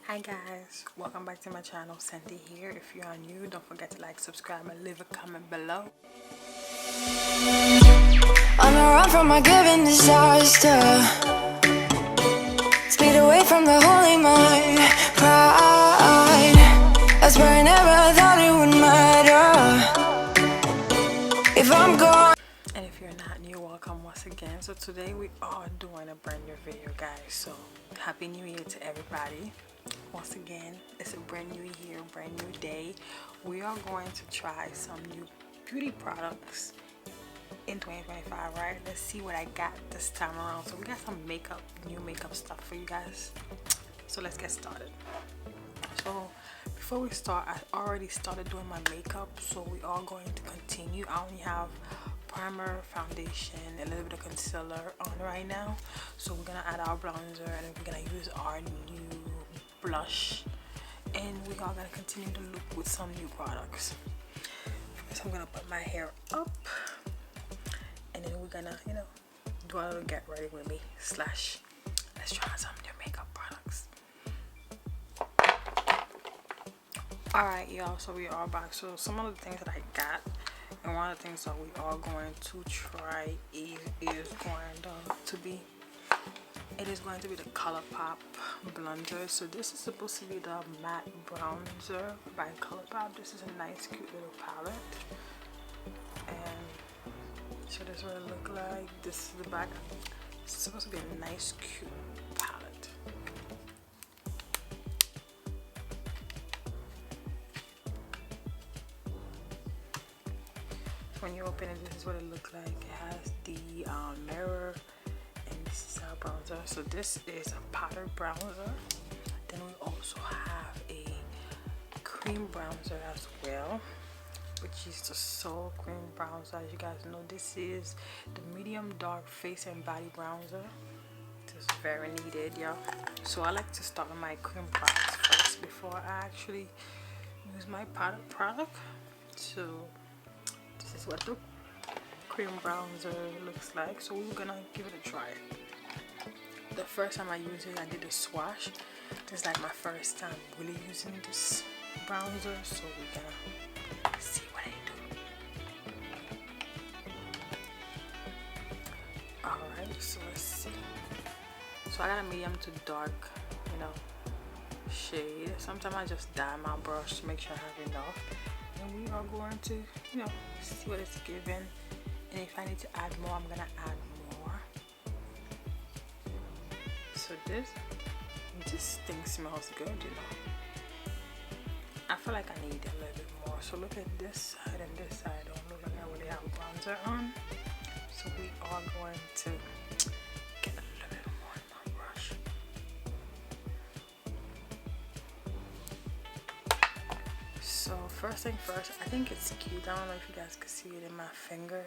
Hi guys, welcome back to my channel. Sandy here. If you are new, don't forget to like, subscribe, and leave a comment below. On the run from my given disaster, speed away from the holy mind, pride. That's where I never thought it would matter. If I'm gone. And if you're not new, welcome once again. So today we are doing a brand new video, guys. So happy new year to everybody. Once again, it's a brand new year, brand new day. We are going to try some new beauty products in 2025, right? Let's see what I got this time around. So we got some makeup, new makeup stuff for you guys. So let's get started. So before we start, I already started doing my makeup, so we are going to continue. I only have primer, foundation, a little bit of concealer on right now. So we're gonna add our bronzer and we're gonna use our new blush, and we are gonna continue to look with some new products. First, I'm gonna put my hair up, and then we're gonna, do a little get ready with me / let's try some new makeup products. Alright y'all, so we are back. So some of the things that I got, and one of the things that we are going to try is going to be the ColourPop blunder. So this is supposed to be the matte bronzer by ColourPop. This is a nice cute little palette, and so this is what it look like. This is the back. It's supposed to be a nice cute palette. When you open it, this is what it looks like. It has the mirror, and this is our bronzer. So this is a powdered bronzer. Then we also have a cream bronzer as well, which is the Soul Cream bronzer. As you guys know, this is the medium dark face and body bronzer. This is very needed, y'all. So I like to start with my cream products first before I actually use my powdered product. So this is what the cream bronzer looks like. So we're gonna give it a try. The first time I used it, I did a swatch. This is like my first time really using this bronzer, so we're gonna see what I do. Alright, so let's see. So I got a medium to dark, shade. Sometimes I just dye my brush to make sure I have enough. And we are going to, see what it's giving. And if I need to add more, I'm gonna add more. So this thing smells good, I feel like I need a little bit more. So look at this side and this side. Don't look like I really have bronzer on. So we are going to get a little bit more in my brush. So first thing first, I think it's cute. I don't know if you guys can see it in my finger,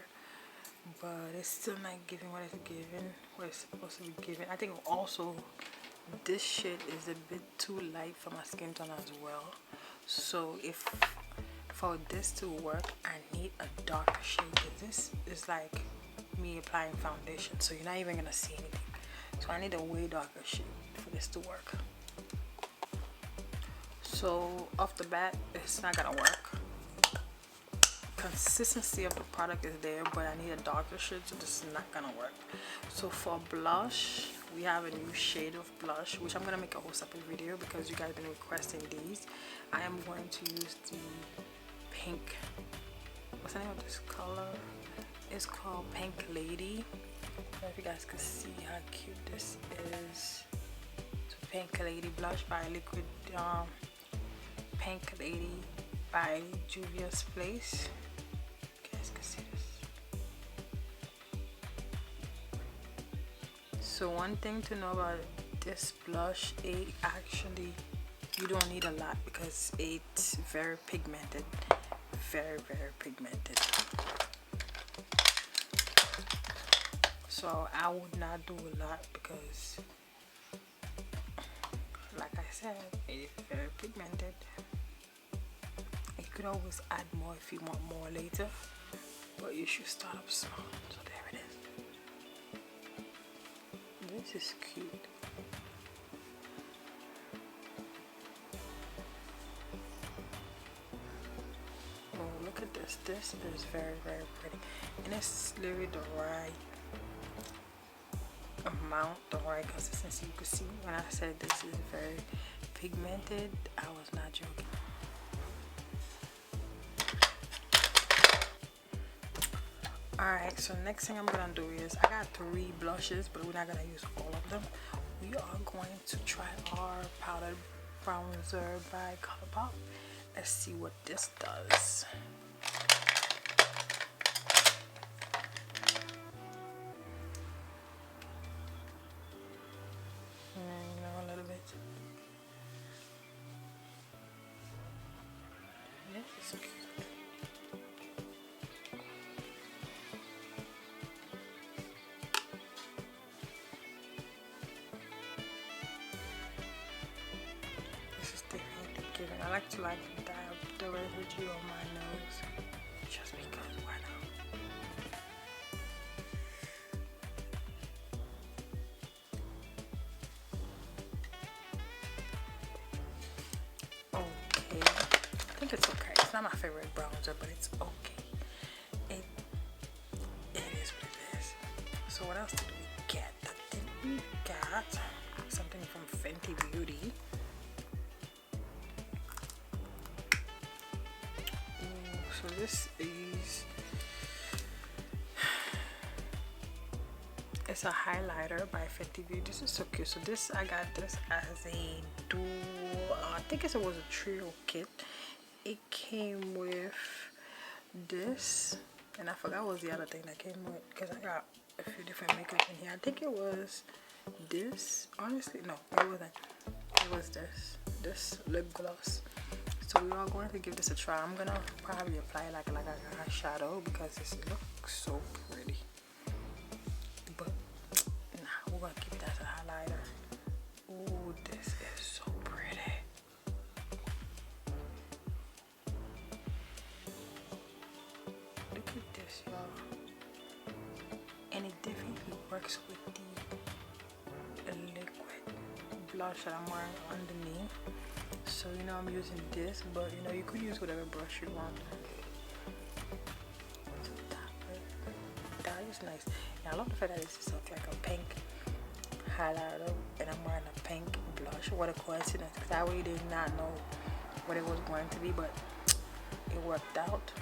but it's still not giving what it's giving, what it's supposed to be giving. I think also this shade is a bit too light for my skin tone as well. So if for this to work, I need a darker shade. This is like me applying foundation, so you're not even gonna see anything. So I need a way darker shade for this to work. So off the bat, it's not gonna work. Consistency of the product is there, but I need a darker shade, so this is not gonna work. So for blush, we have a new shade of blush, which I'm gonna make a whole separate video because you guys have been requesting these. I am going to use the pink, what's the name of this color? It's called Pink Lady. I don't know if you guys can see how cute this is. So Pink Lady blush by Liquid, Pink Lady by Juvia's Place. You guys can see this. So one thing to know about this blush, you don't need a lot because it's very pigmented, very pigmented. So I would not do a lot because, like I said, it's very pigmented. You could always add more if you want more later, but you should start up small. So there it is. This is cute. because this is very pretty, and it's literally the right amount, the right consistency. You can see when I said this is very pigmented, I was not joking. Alright, so next thing I'm gonna do is, I got 3 blushes, but we're not gonna use all of them. We are going to try our powdered bronzer by ColourPop. Let's see what this does. You know, a little bit. Yes, it's cute. I like to dab the residue on my nose just because why not? Okay, I think it's okay. It's not my favorite bronzer, but it's okay. It is what it is. So what else did we get? I think we got something from Fenty Beauty. So this is, it's a highlighter by Fenty Beauty. This is so cute. So this, I got this as a dual, I think it was a trio kit. It came with this, and I forgot what was the other thing that came with, because I got a few different makeup in here. I think it was this. Honestly, no, it wasn't. It was this lip gloss. So we are going to give this a try. I'm gonna probably apply like an eyeshadow because this looks so pretty. But nah, we're gonna keep it as a highlighter. Ooh, this is so pretty. Look at this, y'all. And it definitely works with the liquid blush that I'm wearing underneath. So you know I'm using this, but you know you could use whatever brush you want. That is nice. And I love the fact that this is like a pink highlighter, and I'm wearing a pink blush. What a coincidence! Because I really did not know what it was going to be, but it worked out.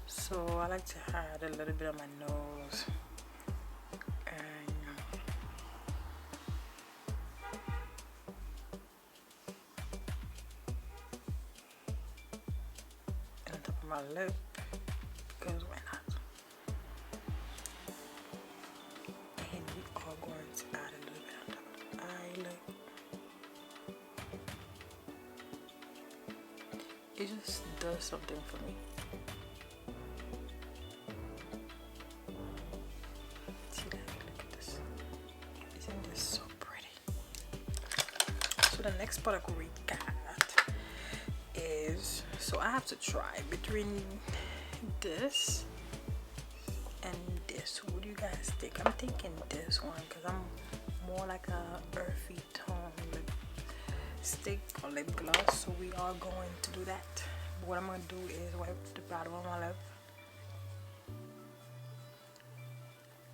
So I like to hide a little bit on my nose, and on top of my lip, because why not? And we are going to add a little bit on top of the eyelid. It just does something for me. The next product we got is, so I have to try between this and this. What do you guys think? I'm thinking this one because I'm more like a earthy tone lipstick or lip gloss, so we are going to do that. But what I'm going to do is wipe the bottom of my lip.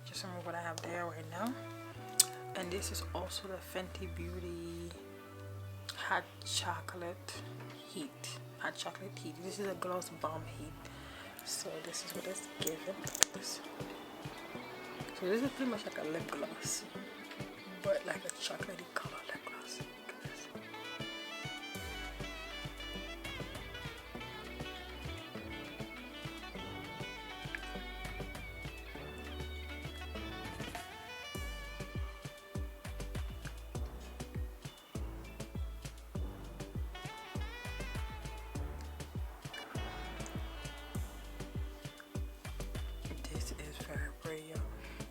Just remove what I have there right now. And this is also the Fenty Beauty Hot Chocolate Heat. This is a gloss bomb heat. So this is what it's given. So this is pretty much like a lip gloss, but like a chocolatey color lip gloss.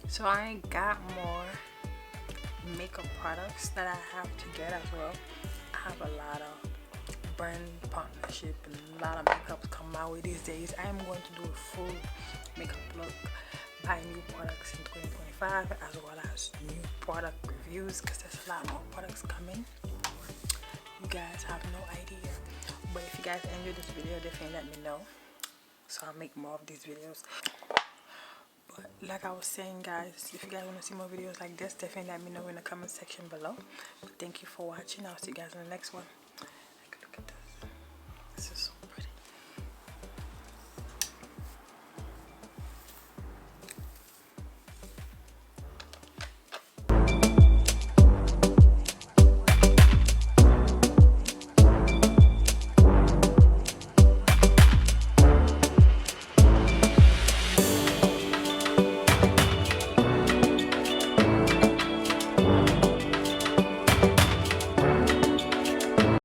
So I ain't got more makeup products that I have to get as well. I have a lot of brand partnership and a lot of makeups come my way these days. I am going to do a full makeup look buy new products in 2025, as well as new product reviews, because there's a lot more products coming. You guys have no idea. But if you guys enjoyed this video, definitely let me know, so I'll make more of these videos. But like I was saying, guys, if you guys want to see more videos like this, definitely let me know in the comment section below. But thank you for watching. I'll see you guys in the next one. Like, look at this. This is so